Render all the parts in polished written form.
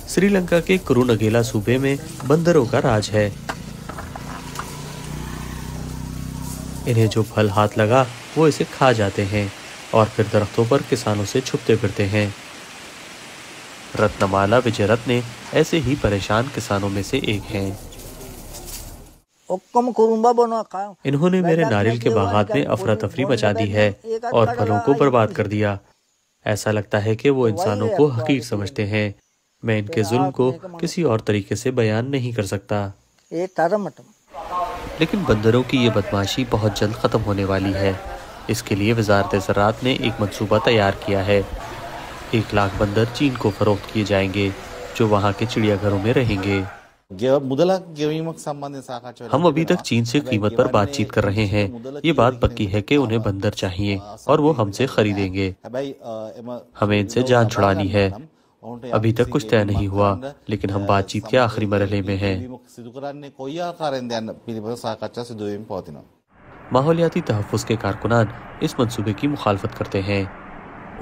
श्री लंका के कुरुनगेला सूबे में बंदरों का राज है। इन्हें जो फल हाथ लगा वो इसे खा जाते हैं और फिर दरख्तों पर किसानों से छुपते फिरते हैं। रत्नमाला विजयरत्ने ऐसे ही परेशान किसानों में से एक हैं। इन्होंने मेरे नारियल के बागात में अफरा तफरी मचा दी है और फलों को बर्बाद कर दिया। ऐसा लगता है कि वो इंसानों को हकीर समझते हैं। मैं इनके जुल्म को किसी और तरीके से बयान नहीं कर सकता। लेकिन बंदरों की ये बदमाशी बहुत जल्द खत्म होने वाली है। इसके लिए वजारत ज़राअत ने एक मंसूबा तैयार किया है। 1 लाख बंदर चीन को फरोख्त किए जाएंगे, जो वहाँ के चिड़ियाघरों में रहेंगे। हम अभी तक चीन से कीमत पर बातचीत कर रहे हैं। ये बात पक्की है कि उन्हें बंदर चाहिए और वो हमसे खरीदेंगे। हमें इनसे जान छुड़ानी है। अभी तक कुछ तय नहीं हुआ, लेकिन हम बातचीत के आखिरी मरहले में हैं। माहौलियाती तहफ़्फ़ुज़ के कारकुनान इस मंसूबे की मुखालफत करते हैं।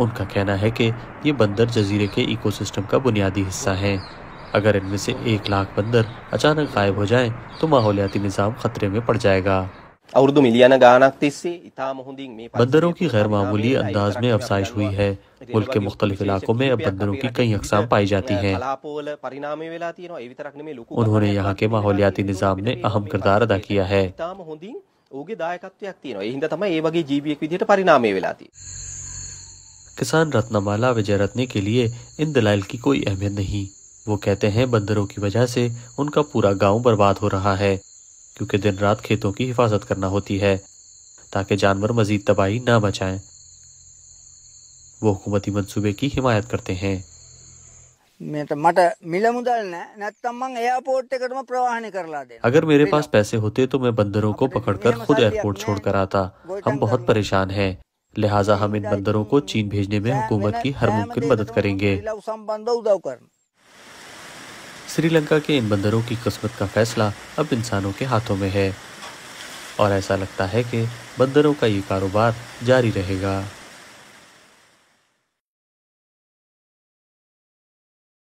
उनका कहना है कि ये बंदर जजीरे के इकोसिस्टम का बुनियादी हिस्सा हैं। अगर इनमें से 1 लाख बंदर अचानक गायब हो जाएं, तो माहौलियाती निज़ाम खतरे में पड़ जाएगा। बंदरों की गैर मामूली अंदाज में अफजाइश हुई है। मुल्क के मुख्तलिफ इलाकों में अब बंदरों की कई अक़साम पाई जाती हैं। उन्होंने यहाँ के माहौलियाती निज़ाम में अहम किरदार अदा किया है। किसान रत्नमाला विजयरत्ने के लिए इन दलाइल की कोई अहमियत नहीं। वो कहते हैं बंदरों की वजह से उनका पूरा गांव बर्बाद हो रहा है, क्योंकि दिन रात खेतों की हिफाजत करना होती है ताकि जानवर मजीद तबाही ना मचाएं। वो हुकूमती मंसूबे की हिमायत करते हैं। अगर मेरे पास पैसे होते तो मैं बंदरों को पकड़कर खुद एयरपोर्ट छोड़कर आता। हम बहुत परेशान हैं, लिहाजा हम इन बंदरों को चीन भेजने में हुकूमत की हर मुमकिन मदद करेंगे। श्रीलंका के इन बंदरों की किस्मत का फैसला अब इंसानों के हाथों में है और ऐसा लगता है कि बंदरों का ये कारोबार जारी रहेगा।